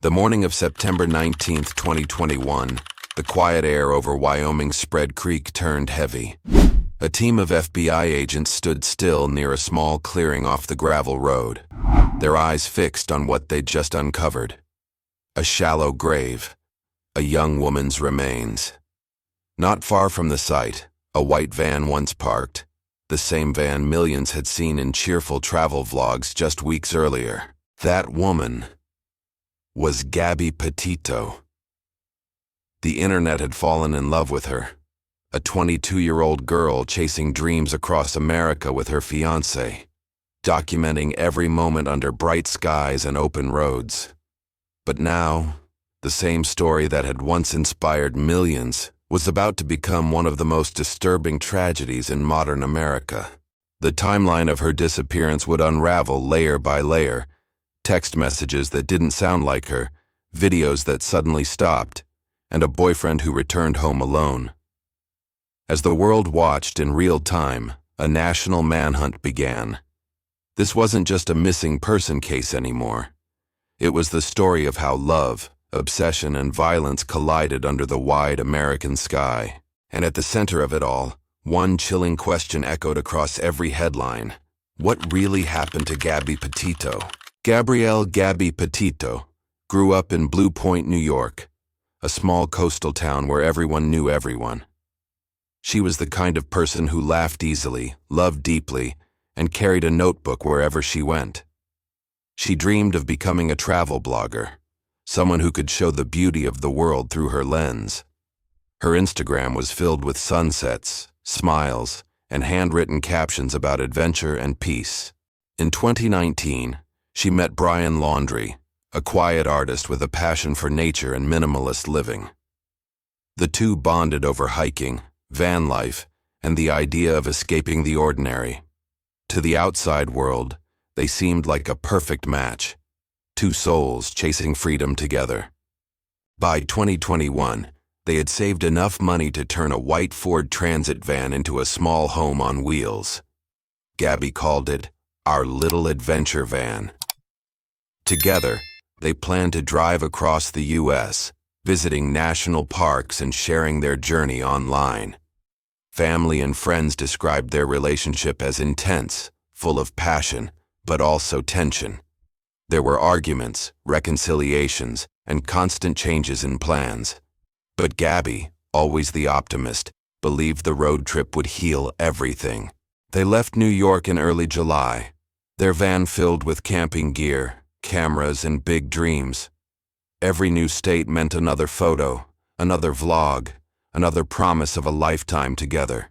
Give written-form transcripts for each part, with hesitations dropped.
The morning of September 19th, 2021, the quiet air over Wyoming's Spread Creek turned heavy. A team of FBI agents stood still near a small clearing off the gravel road, their eyes fixed on what they'd just uncovered. A shallow grave, a young woman's remains. Not far from the site, a white van once parked, the same van millions had seen in cheerful travel vlogs just weeks earlier. That woman was Gabby Petito. The internet had fallen in love with her, a 22-year-old girl chasing dreams across America with her fiancé, documenting every moment under bright skies and open roads. But now, the same story that had once inspired millions was about to become one of the most disturbing tragedies in modern America. The timeline of her disappearance would unravel layer by layer. Text messages that didn't sound like her, videos that suddenly stopped, and a boyfriend who returned home alone. As the world watched in real time, a national manhunt began. This wasn't just a missing person case anymore. It was the story of how love, obsession, and violence collided under the wide American sky. And at the center of it all, one chilling question echoed across every headline. What really happened to Gabby Petito? Gabby Petito grew up in Blue Point, New York, a small coastal town where everyone knew everyone. She was the kind of person who laughed easily, loved deeply, and carried a notebook wherever she went. She dreamed of becoming a travel blogger, someone who could show the beauty of the world through her lens. Her Instagram was filled with sunsets, smiles, and handwritten captions about adventure and peace. In 2019, she met Brian Laundrie, a quiet artist with a passion for nature and minimalist living. The two bonded over hiking, van life, and the idea of escaping the ordinary. To the outside world, they seemed like a perfect match, two souls chasing freedom together. By 2021, they had saved enough money to turn a white Ford Transit van into a small home on wheels. Gabby called it our little adventure van. Together, they planned to drive across the U.S., visiting national parks and sharing their journey online. Family and friends described their relationship as intense, full of passion, but also tension. There were arguments, reconciliations, and constant changes in plans. But Gabby, always the optimist, believed the road trip would heal everything. They left New York in early July, their van filled with camping gear, cameras, and big dreams. Every new state meant another photo, another vlog, another promise of a lifetime together.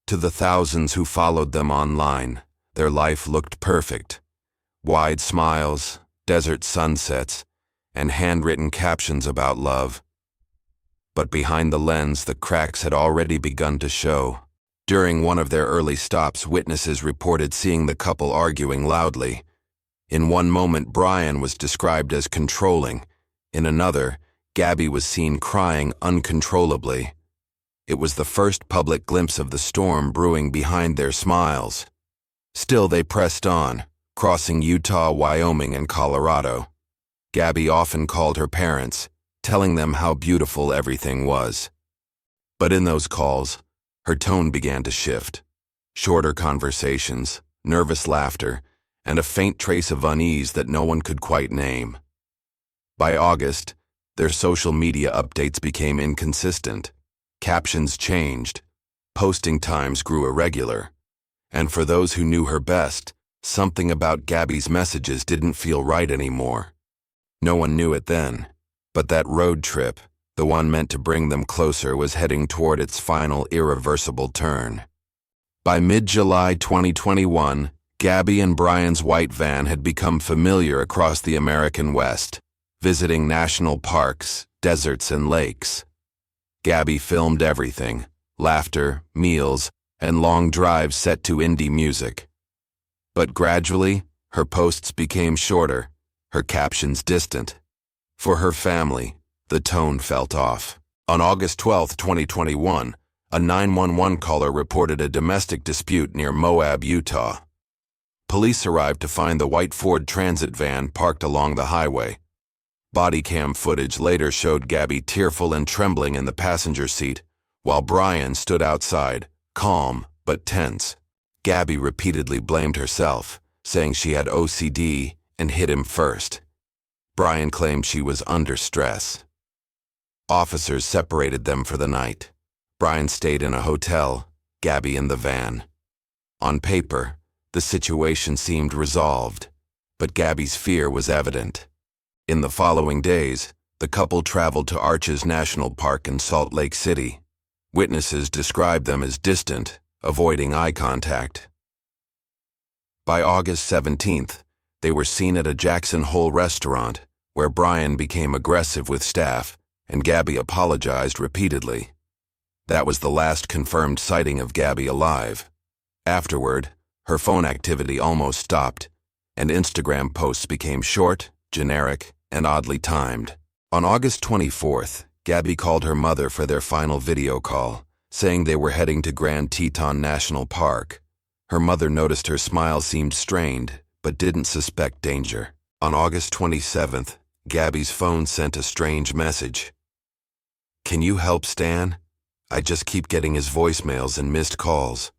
To the thousands who followed them online, their life looked perfect. Wide smiles, desert sunsets, and handwritten captions about love. But behind the lens, the cracks had already begun to show. During one of their early stops, witnesses reported seeing the couple arguing loudly. In one moment, Brian was described as controlling. In another, Gabby was seen crying uncontrollably. It was the first public glimpse of the storm brewing behind their smiles. Still, they pressed on, crossing Utah, Wyoming, and Colorado. Gabby often called her parents, telling them how beautiful everything was. But in those calls, her tone began to shift. Shorter conversations, nervous laughter, and a faint trace of unease that no one could quite name. By August, their social media updates became inconsistent. Captions changed, posting times grew irregular, and for those who knew her best, something about Gabby's messages didn't feel right anymore. No one knew it then, but that road trip, the one meant to bring them closer, was heading toward its final irreversible turn. By mid-July 2021, Gabby and Brian's white van had become familiar across the American West, visiting national parks, deserts, and lakes. Gabby filmed everything: laughter, meals, and long drives set to indie music. But gradually, her posts became shorter, her captions distant. For her family, the tone felt off. On August 12, 2021, a 911 caller reported a domestic dispute near Moab, Utah. Police arrived to find the white Ford Transit van parked along the highway. Body cam footage later showed Gabby tearful and trembling in the passenger seat, while Brian stood outside, calm but tense. Gabby repeatedly blamed herself, saying she had OCD and hit him first. Brian claimed she was under stress. Officers separated them for the night. Brian stayed in a hotel, Gabby in the van. On paper, the situation seemed resolved, but Gabby's fear was evident. In the following days, the couple traveled to Arches National Park in Salt Lake City. Witnesses described them as distant, avoiding eye contact. By August 17th, they were seen at a Jackson Hole restaurant, where Brian became aggressive with staff, and Gabby apologized repeatedly. That was the last confirmed sighting of Gabby alive. Afterward, her phone activity almost stopped, and Instagram posts became short, generic, and oddly timed. On August 24th, Gabby called her mother for their final video call, saying they were heading to Grand Teton National Park. Her mother noticed her smile seemed strained, but didn't suspect danger. On August 27th, Gabby's phone sent a strange message. "Can you help Stan? I just keep getting his voicemails and missed calls."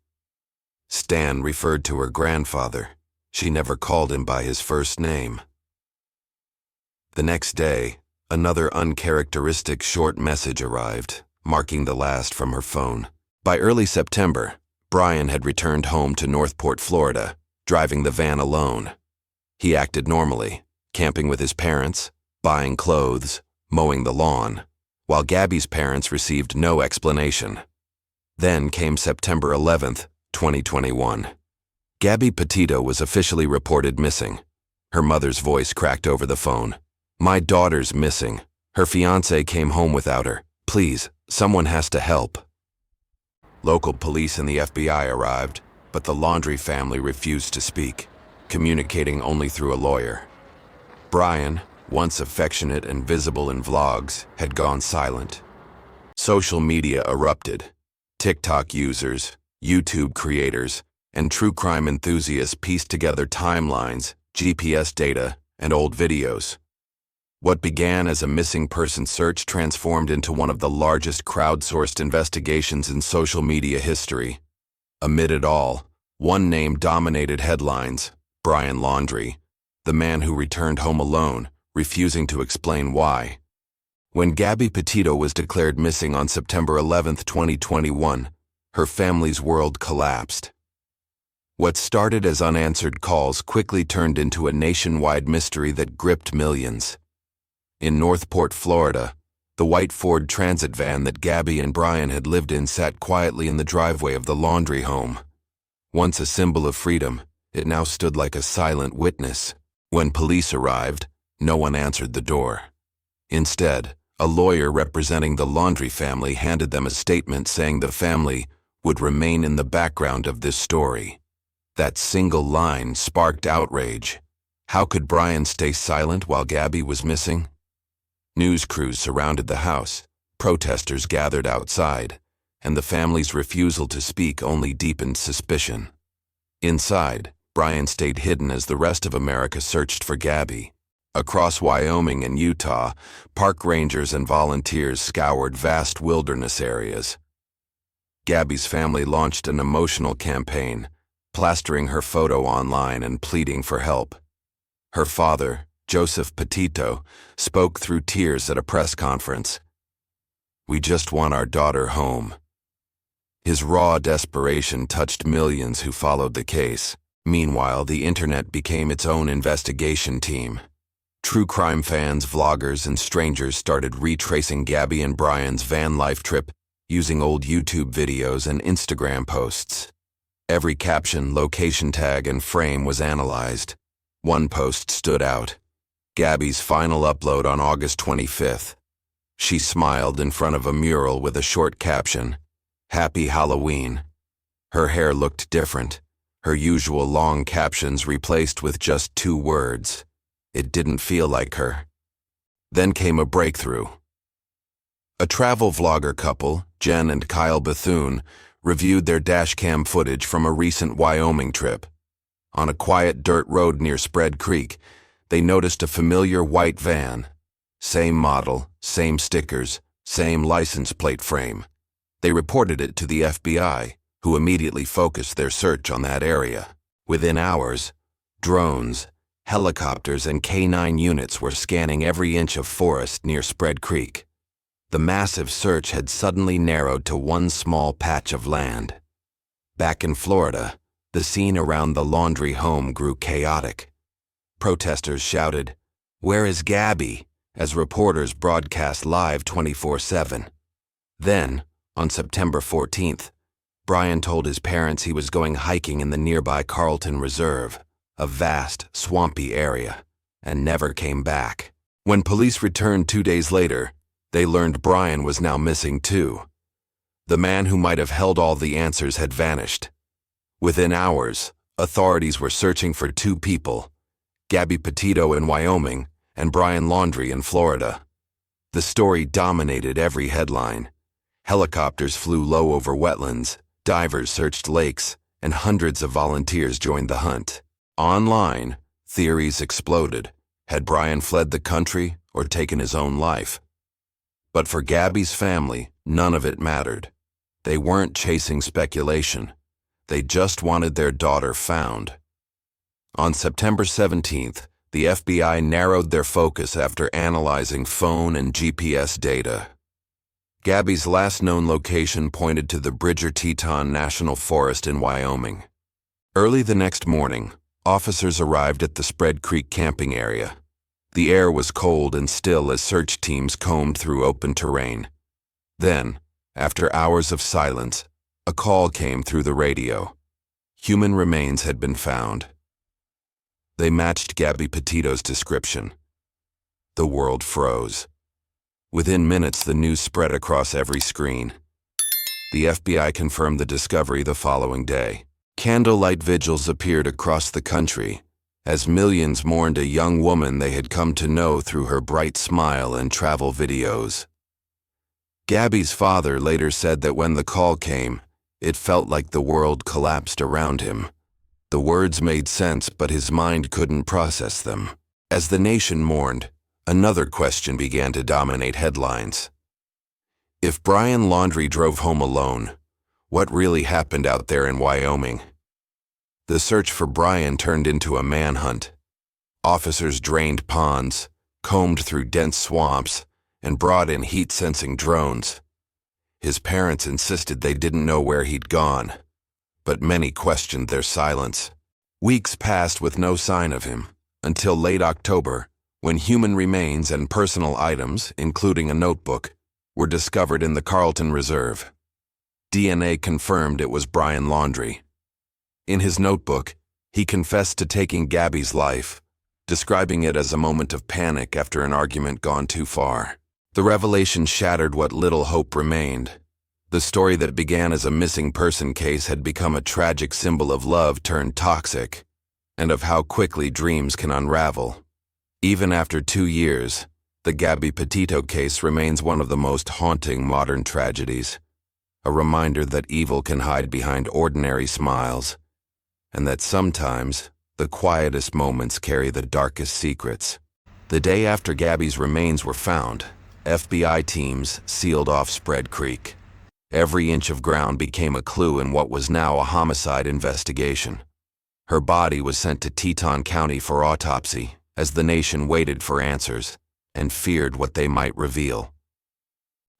Stan referred to her grandfather. She never called him by his first name. The next day, another uncharacteristic short message arrived, marking the last from her phone. By early September, Brian had returned home to Northport, Florida, driving the van alone. He acted normally, camping with his parents, buying clothes, mowing the lawn, while Gabby's parents received no explanation. Then came September 11th, 2021. Gabby Petito was officially reported missing. Her mother's voice cracked over the phone. "My daughter's missing. Her fiancé came home without her. Please, someone has to help." Local police and the FBI arrived, but the Laundrie family refused to speak, communicating only through a lawyer. Brian, once affectionate and visible in vlogs, had gone silent. Social media erupted. TikTok users, YouTube creators, and true crime enthusiasts pieced together timelines, GPS data, and old videos. What began as a missing person search transformed into one of the largest crowdsourced investigations in social media history. Amid it all, one name dominated headlines: Brian Laundrie, the man who returned home alone, refusing to explain why. When Gabby Petito was declared missing on September 11, 2021, her family's world collapsed. What started as unanswered calls quickly turned into a nationwide mystery that gripped millions. In Northport, Florida, the white Ford Transit van that Gabby and Brian had lived in sat quietly in the driveway of the Laundrie home. Once a symbol of freedom, it now stood like a silent witness. When police arrived, no one answered the door. Instead, a lawyer representing the Laundrie family handed them a statement saying the family would remain in the background of this story. That single line sparked outrage. How could Brian stay silent while Gabby was missing? News crews surrounded the house, protesters gathered outside, and the family's refusal to speak only deepened suspicion. Inside, Brian stayed hidden as the rest of America searched for Gabby. Across Wyoming and Utah, park rangers and volunteers scoured vast wilderness areas. Gabby's family launched an emotional campaign, plastering her photo online and pleading for help. Her father, Joseph Petito, spoke through tears at a press conference. "We just want our daughter home." His raw desperation touched millions who followed the case. Meanwhile, the internet became its own investigation team. True crime fans, vloggers, and strangers started retracing Gabby and Brian's van life trip using old YouTube videos and Instagram posts. Every caption, location tag, and frame was analyzed. One post stood out: Gabby's final upload on August 25th. She smiled in front of a mural with a short caption, "Happy Halloween." Her hair looked different, her usual long captions replaced with just 2 words. It didn't feel like her. Then came a breakthrough. A travel vlogger couple, Jen and Kyle Bethune, reviewed their dashcam footage from a recent Wyoming trip. On a quiet dirt road near Spread Creek, they noticed a familiar white van. Same model, same stickers, same license plate frame. They reported it to the FBI, who immediately focused their search on that area. Within hours, drones, helicopters, and K-9 units were scanning every inch of forest near Spread Creek. The massive search had suddenly narrowed to one small patch of land. Back in Florida, the scene around the Laundrie home grew chaotic. Protesters shouted, "Where is Gabby?" as reporters broadcast live 24/7. Then, on September 14th, Brian told his parents he was going hiking in the nearby Carlton Reserve, a vast, swampy area, and never came back. When police returned 2 days later, they learned Brian was now missing too. The man who might have held all the answers had vanished. Within hours, authorities were searching for two people, Gabby Petito in Wyoming and Brian Laundrie in Florida. The story dominated every headline. Helicopters flew low over wetlands, divers searched lakes, and hundreds of volunteers joined the hunt. Online, theories exploded. Had Brian fled the country or taken his own life? But for Gabby's family, none of it mattered. They weren't chasing speculation. They just wanted their daughter found. On September 17th, the FBI narrowed their focus after analyzing phone and GPS data. Gabby's last known location pointed to the Bridger-Teton National Forest in Wyoming. Early the next morning, officers arrived at the Spread Creek camping area. The air was cold and still as search teams combed through open terrain. Then, after hours of silence, a call came through the radio. Human remains had been found. They matched Gabby Petito's description. The world froze. Within minutes, the news spread across every screen. The FBI confirmed the discovery the following day. Candlelight vigils appeared across the country, as millions mourned a young woman they had come to know through her bright smile and travel videos. Gabby's father later said that when the call came, it felt like the world collapsed around him. The words made sense, but his mind couldn't process them. As the nation mourned, another question began to dominate headlines. If Brian Laundrie drove home alone, what really happened out there in Wyoming? The search for Brian turned into a manhunt. Officers drained ponds, combed through dense swamps, and brought in heat-sensing drones. His parents insisted they didn't know where he'd gone, but many questioned their silence. Weeks passed with no sign of him, until late October, when human remains and personal items, including a notebook, were discovered in the Carlton Reserve. DNA confirmed it was Brian Laundrie. In his notebook, he confessed to taking Gabby's life, describing it as a moment of panic after an argument gone too far. The revelation shattered what little hope remained. The story that began as a missing person case had become a tragic symbol of love turned toxic, and of how quickly dreams can unravel. Even after 2 years, the Gabby Petito case remains one of the most haunting modern tragedies, a reminder that evil can hide behind ordinary smiles, and that sometimes the quietest moments carry the darkest secrets. The day after Gabby's remains were found, FBI teams sealed off Spread Creek. Every inch of ground became a clue in what was now a homicide investigation. Her body was sent to Teton County for autopsy, as the nation waited for answers and feared what they might reveal.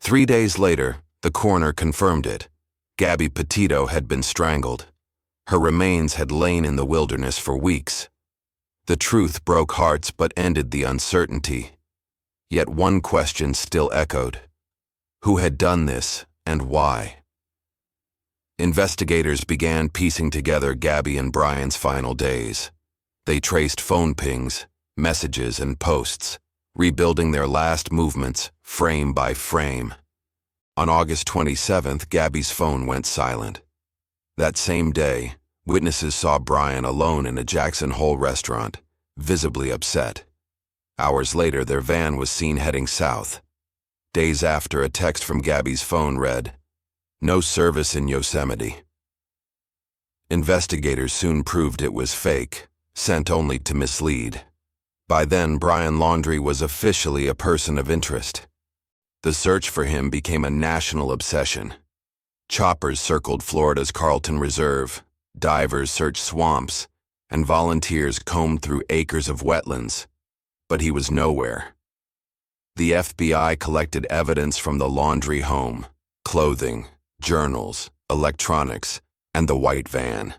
3 days later, the coroner confirmed it. Gabby Petito had been strangled. Her remains had lain in the wilderness for weeks. The truth broke hearts but ended the uncertainty. Yet one question still echoed. Who had done this, and why? Investigators began piecing together Gabby and Brian's final days. They traced phone pings, messages, and posts, rebuilding their last movements, frame by frame. On August 27th, Gabby's phone went silent. That same day, witnesses saw Brian alone in a Jackson Hole restaurant, visibly upset. Hours later, their van was seen heading south. Days after, a text from Gabby's phone read, "No service in Yosemite." Investigators soon proved it was fake, sent only to mislead. By then, Brian Laundrie was officially a person of interest. The search for him became a national obsession. Choppers circled Florida's Carlton Reserve, divers searched swamps, and volunteers combed through acres of wetlands. But he was nowhere. The FBI collected evidence from the Laundrie home: clothing, journals, electronics, and the white van.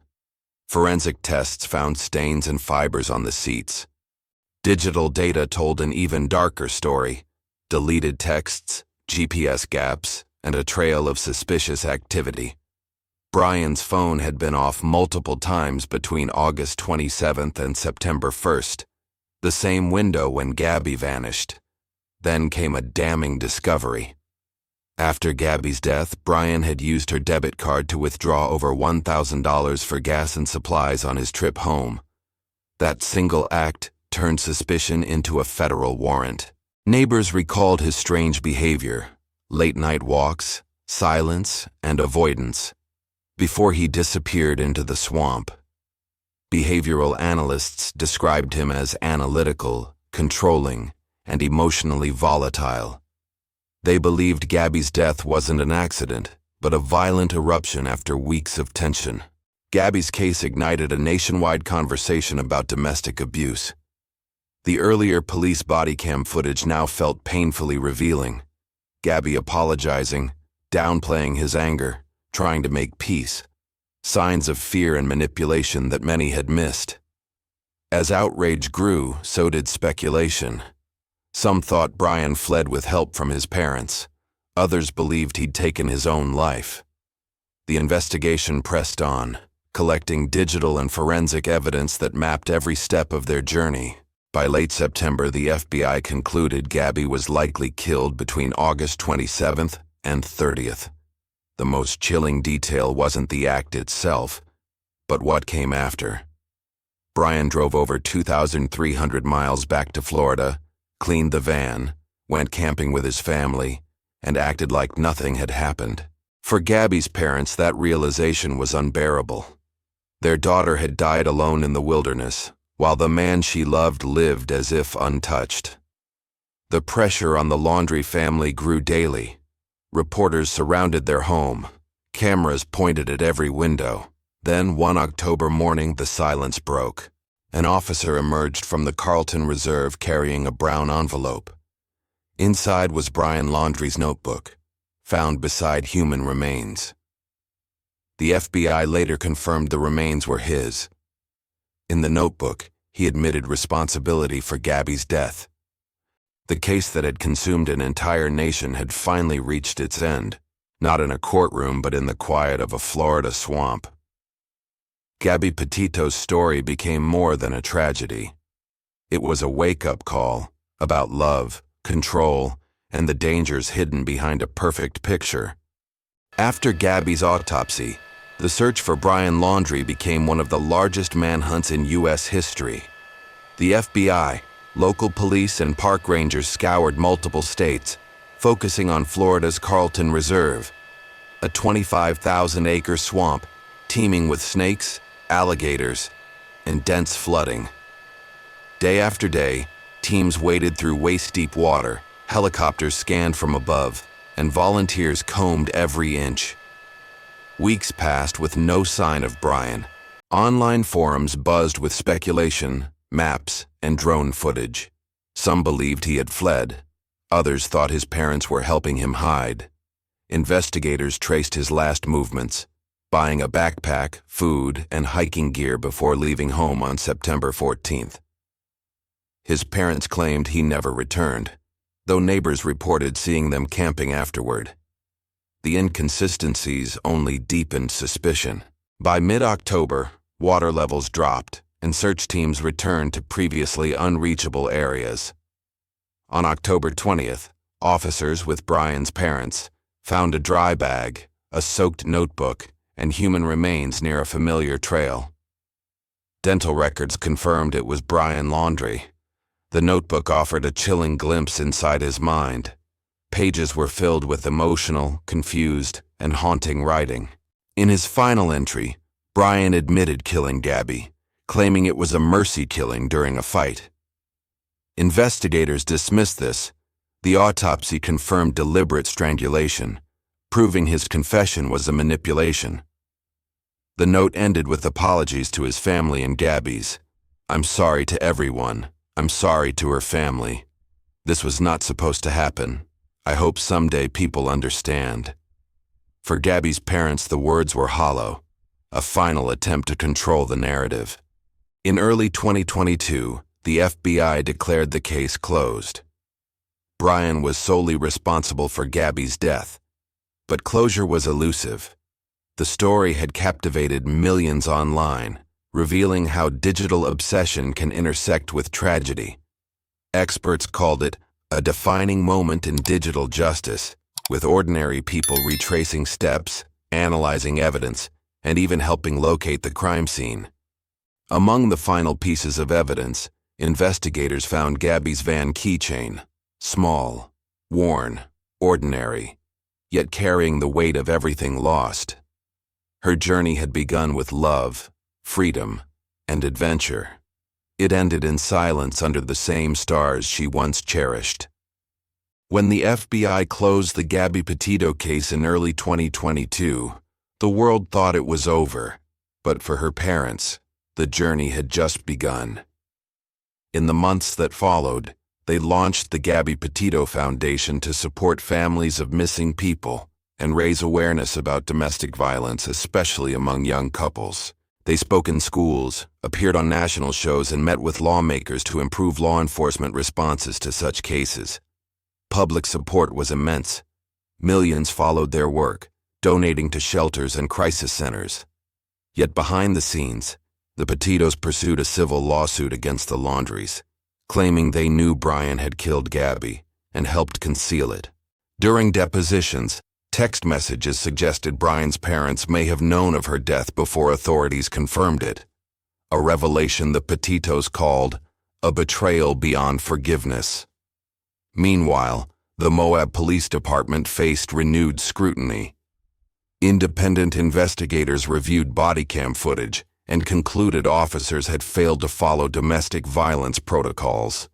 Forensic tests found stains and fibers on the seats. Digital data told an even darker story: deleted texts, GPS gaps, and a trail of suspicious activity. Brian's phone had been off multiple times between August 27th and September 1st, the same window when Gabby vanished. Then came a damning discovery. After Gabby's death, Brian had used her debit card to withdraw over $1,000 for gas and supplies on his trip home. That single act turned suspicion into a federal warrant. Neighbors recalled his strange behavior: late-night walks, silence, and avoidance, before he disappeared into the swamp. Behavioral analysts described him as analytical, controlling, and emotionally volatile. They believed Gabby's death wasn't an accident, but a violent eruption after weeks of tension. Gabby's case ignited a nationwide conversation about domestic abuse. The earlier police body cam footage now felt painfully revealing. Gabby apologizing, downplaying his anger, trying to make peace. Signs of fear and manipulation that many had missed. As outrage grew, so did speculation. Some thought Brian fled with help from his parents. Others believed he'd taken his own life. The investigation pressed on, collecting digital and forensic evidence that mapped every step of their journey. By late September, the FBI concluded Gabby was likely killed between August 27th and 30th. The most chilling detail wasn't the act itself, but what came after. Brian drove over 2,300 miles back to Florida, cleaned the van, went camping with his family, and acted like nothing had happened. For Gabby's parents, that realization was unbearable. Their daughter had died alone in the wilderness, while the man she loved lived as if untouched. The pressure on the Laundrie family grew daily. Reporters surrounded their home. Cameras pointed at every window. Then, one October morning, the silence broke. An officer emerged from the Carlton Reserve carrying a brown envelope. Inside was Brian Laundrie's notebook, found beside human remains. The FBI later confirmed the remains were his. In the notebook, he admitted responsibility for Gabby's death. The case that had consumed an entire nation had finally reached its end, not in a courtroom but in the quiet of a Florida swamp. Gabby Petito's story became more than a tragedy. It was a wake-up call about love, control, and the dangers hidden behind a perfect picture. After Gabby's autopsy, the search for Brian Laundrie became one of the largest manhunts in U.S. history. The FBI, local police, and park rangers scoured multiple states, focusing on Florida's Carlton Reserve, a 25,000-acre swamp teeming with snakes, alligators, and dense flooding. Day after day, teams waded through waist-deep water, helicopters scanned from above, and volunteers combed every inch. Weeks passed with no sign of Brian. Online forums buzzed with speculation, maps, and drone footage. Some believed he had fled. Others thought his parents were helping him hide. Investigators traced his last movements, buying a backpack, food, and hiking gear before leaving home on September 14th. His parents claimed he never returned, though neighbors reported seeing them camping afterward. The inconsistencies only deepened suspicion. By mid-October, water levels dropped, and search teams returned to previously unreachable areas. On October 20th, officers with Brian's parents found a dry bag, a soaked notebook, and human remains near a familiar trail. Dental records confirmed it was Brian Laundrie. The notebook offered a chilling glimpse inside his mind. Pages were filled with emotional, confused, and haunting writing. In his final entry, Brian admitted killing Gabby, claiming it was a mercy killing during a fight. Investigators dismissed this. The autopsy confirmed deliberate strangulation, proving his confession was a manipulation. The note ended with apologies to his family and Gabby's. "I'm sorry to everyone. I'm sorry to her family. This was not supposed to happen. I hope someday people understand." For Gabby's parents, the words were hollow, a final attempt to control the narrative. In early 2022, the FBI declared the case closed. Brian was solely responsible for Gabby's death, but closure was elusive. The story had captivated millions online, revealing how digital obsession can intersect with tragedy. Experts called it a defining moment in digital justice, with ordinary people retracing steps, analyzing evidence, and even helping locate the crime scene. Among the final pieces of evidence, investigators found Gabby's van keychain, small, worn, ordinary, yet carrying the weight of everything lost. Her journey had begun with love, freedom, and adventure. It ended in silence under the same stars she once cherished. When the FBI closed the Gabby Petito case in early 2022, the world thought it was over, but for her parents, the journey had just begun. In the months that followed, they launched the Gabby Petito Foundation to support families of missing people and raise awareness about domestic violence, especially among young couples. They spoke in schools, appeared on national shows, and met with lawmakers to improve law enforcement responses to such cases. Public support was immense. Millions followed their work, donating to shelters and crisis centers. Yet behind the scenes, the Petitos pursued a civil lawsuit against the Laundries, claiming they knew Brian had killed Gabby and helped conceal it. During depositions, text messages suggested Brian's parents may have known of her death before authorities confirmed it, a revelation the Petitos called a betrayal beyond forgiveness. Meanwhile, the Moab Police Department faced renewed scrutiny. Independent investigators reviewed body cam footage and concluded officers had failed to follow domestic violence protocols.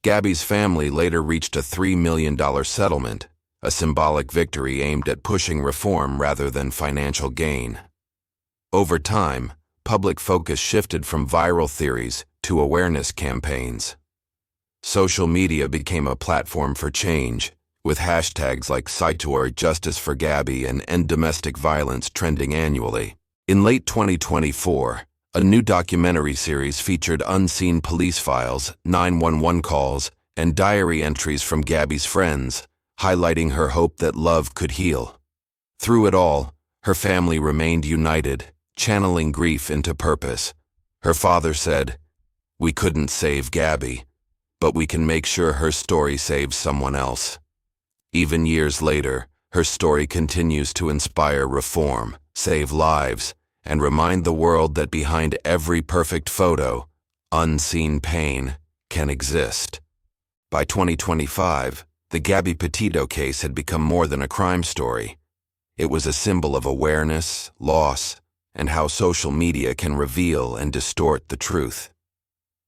Gabby's family later reached a $3 million settlement, a symbolic victory aimed at pushing reform rather than financial gain. Over time, public focus shifted from viral theories to awareness campaigns. Social media became a platform for change, with hashtags like #SciTor, Justice for Gabby, and End Domestic Violence trending annually. In late 2024, a new documentary series featured unseen police files, 911 calls, and diary entries from Gabby's friends, highlighting her hope that love could heal. Through it all, her family remained united, channeling grief into purpose. Her father said, "We couldn't save Gabby, but we can make sure her story saves someone else." Even years later, her story continues to inspire reform, save lives, and remind the world that behind every perfect photo, unseen pain can exist. By 2025, the Gabby Petito case had become more than a crime story. It was a symbol of awareness, loss, and how social media can reveal and distort the truth.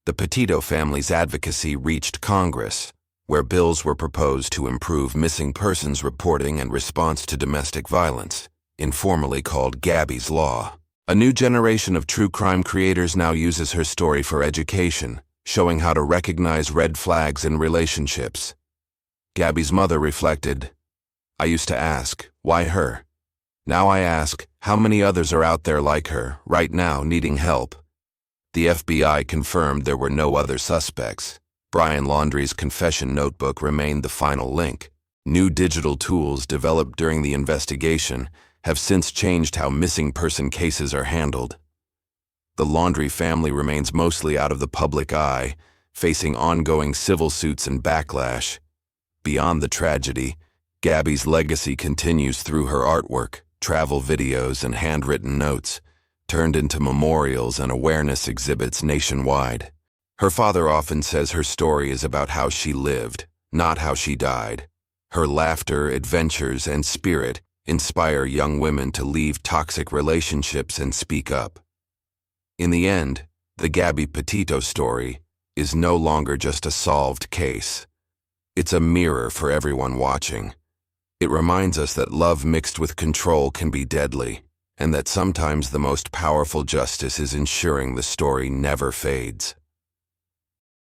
The Petito family's advocacy reached Congress, where bills were proposed to improve missing persons reporting and response to domestic violence, informally called Gabby's Law. A new generation of true crime creators now uses her story for education, showing how to recognize red flags in relationships. Gabby's mother reflected, "I used to ask, why her? Now I ask, how many others are out there like her, right now, needing help?" The FBI confirmed there were no other suspects. Brian Laundrie's confession notebook remained the final link. New digital tools developed during the investigation have since changed how missing person cases are handled. The Laundrie family remains mostly out of the public eye, facing ongoing civil suits and backlash. Beyond the tragedy, Gabby's legacy continues through her artwork, travel videos, and handwritten notes, turned into memorials and awareness exhibits nationwide. Her father often says her story is about how she lived, not how she died. Her laughter, adventures, and spirit inspire young women to leave toxic relationships and speak up. In the end, the Gabby Petito story, is no longer just a solved case. It's a mirror for everyone watching. It reminds us that love mixed with control can be deadly, and that sometimes the most powerful justice is ensuring the story never fades.